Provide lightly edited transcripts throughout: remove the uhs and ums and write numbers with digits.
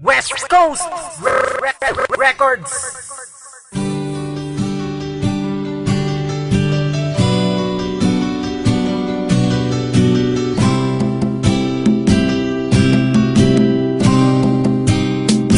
West Coast Records.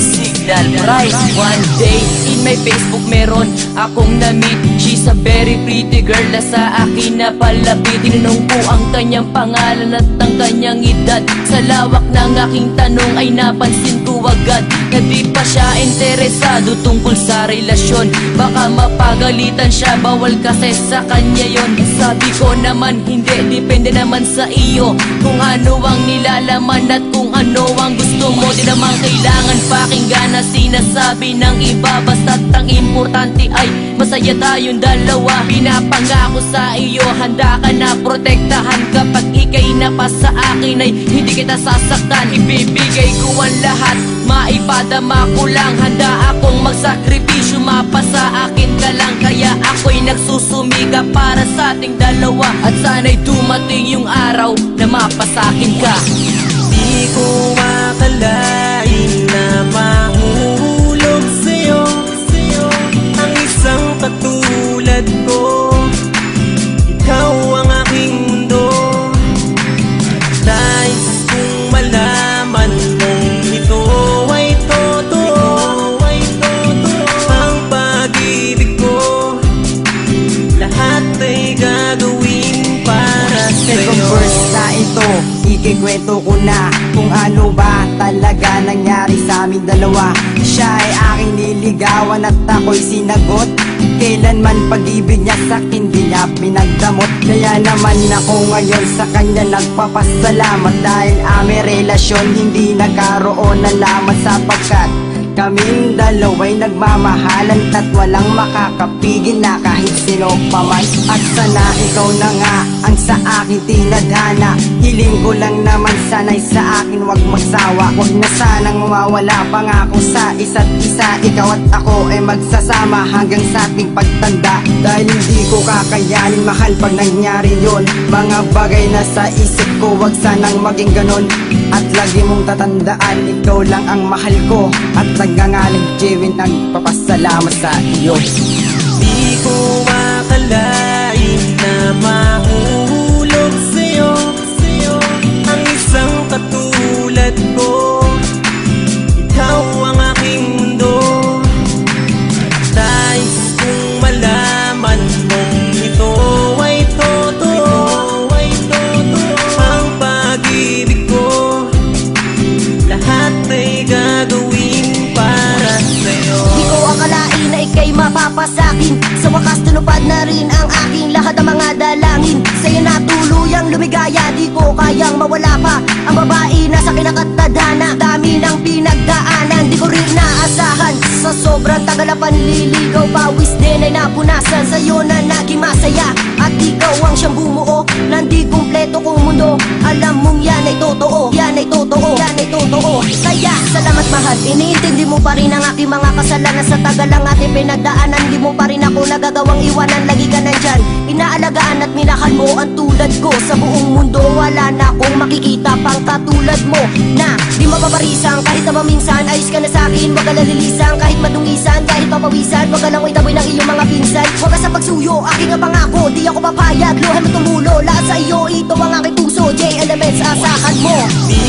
Signal Price. One day in my Facebook meron akong na-meet. She's a very pretty girl na sa akin napalapit. Tinanong ko ang kanyang pangalan at ang kanyang edad. Sa lawak ng aking tanong ay napansin ko agad na di pa siya interesado tungkol sa relasyon. Baka mapagalitan siya, bawal kasi sa kanya yon. Sabi ko naman hindi, depende naman sa iyo kung ano ang nilalaman at kung ano ang gusto mo. Di naman kailangan pakinggan na sinasabi ng iba, basta't ang importante ay masaya tayong dalawa. Pinapangako sa iyo, handa ka na protektahan. Kapag ika'y napasa akin ay hindi kita sasaktan. Ibibigay ko ang lahat, maipadama ko lang. Handa akong magsakripisyo, mapasa akin ka lang. Kaya ako'y nagsusumika para sa ating dalawa. At sana'y dumating yung araw na mapasakin ka. Di ko akalain na mahulog sa'yo ang isang katulad ko. Ikaw ang aking mundo. Nais kong malaman mong ito ay totoo. Ang pag-ibig ko, lahat ay gagawin para Second sa'yo. verse na ito, ikikwento ko na kung ano ba talaga nangyari sa aming dalawa. Siya ay aking niligawan at ako'y sinagot. Kailanman pag-ibig niya sa'kin di niya pinagdamot. Kaya naman ako ngayon sa kanya nagpapasalamat. Dahil aming relasyon hindi nagkaroon ng lamat, sapagkat kaming dalawa'y nagmamahalan at walang makakapigil na kahit sino pa man. At sana ikaw na nga ang sa akin tinadhana. Hiling ko lang naman sana'y sa akin wag magsawa. Wag na sanang mawawala pangako sa isa't isa. Ikaw at ako ay magsasama hanggang sa ating pagtanda. Dahil hindi ko kakayanin mahal pag nangyari yun. Mga bagay na sa isip ko wag sanang maging ganon. At lagi mong tatandaan ikaw lang ang mahal ko. At nagngangalang Jewin nagpapasalamat sa iyo. Di ko akalain na mahulog sa'yo ang isang katulad ko. Ikaw ang aking mundo. Nais kong malaman mong ito ay totoo. Ang pag-ibig ko, lahat ay gagawin para sa'yo. Di ko akalain na ika'y mapapasakin. Sa wakas tunupad na rin ang aking lahat ng mga dalangin. Sa'yo na tuluyang lumigaya, di ko kayang mawala pa ang babae na sa kinakatadhana. Dami ng pinagdaanan, di ko rin naasahan. Sa sobrang tagal na panliligaw, pawis din ay napunasan. Sa'yo na naging masaya at ikaw ang siyang bumuo ng di kumpleto kong mundo. Alam mong yan ay totoo, yan ay totoo, yan ay totoo. Kaya salamat mahal, iniintindi mo pa rin ang aking mga kasalanan. Sa tagal ng ating pinagdaanan, di mo pa rin ako nagagawang iwanan. Lagi ka nandyan, inaalagaan at minahal mo ang tulad ko. Sa buong mundo wala na akong makikita pang katulad mo na di mapaparisan. Kahit na minsan ayos ka na sa'kin, wag ka lalilisan. Kahit madungisan, kahit papawisan, wag ka lang itaboy ng iyong mga pinsan. Wag ka sa pagsuyo, aking ang pangako, di ako papayag. Luhan mo tumulo, lahat sa iyo, ito ang aking puso. J Elements, asahan mo. Di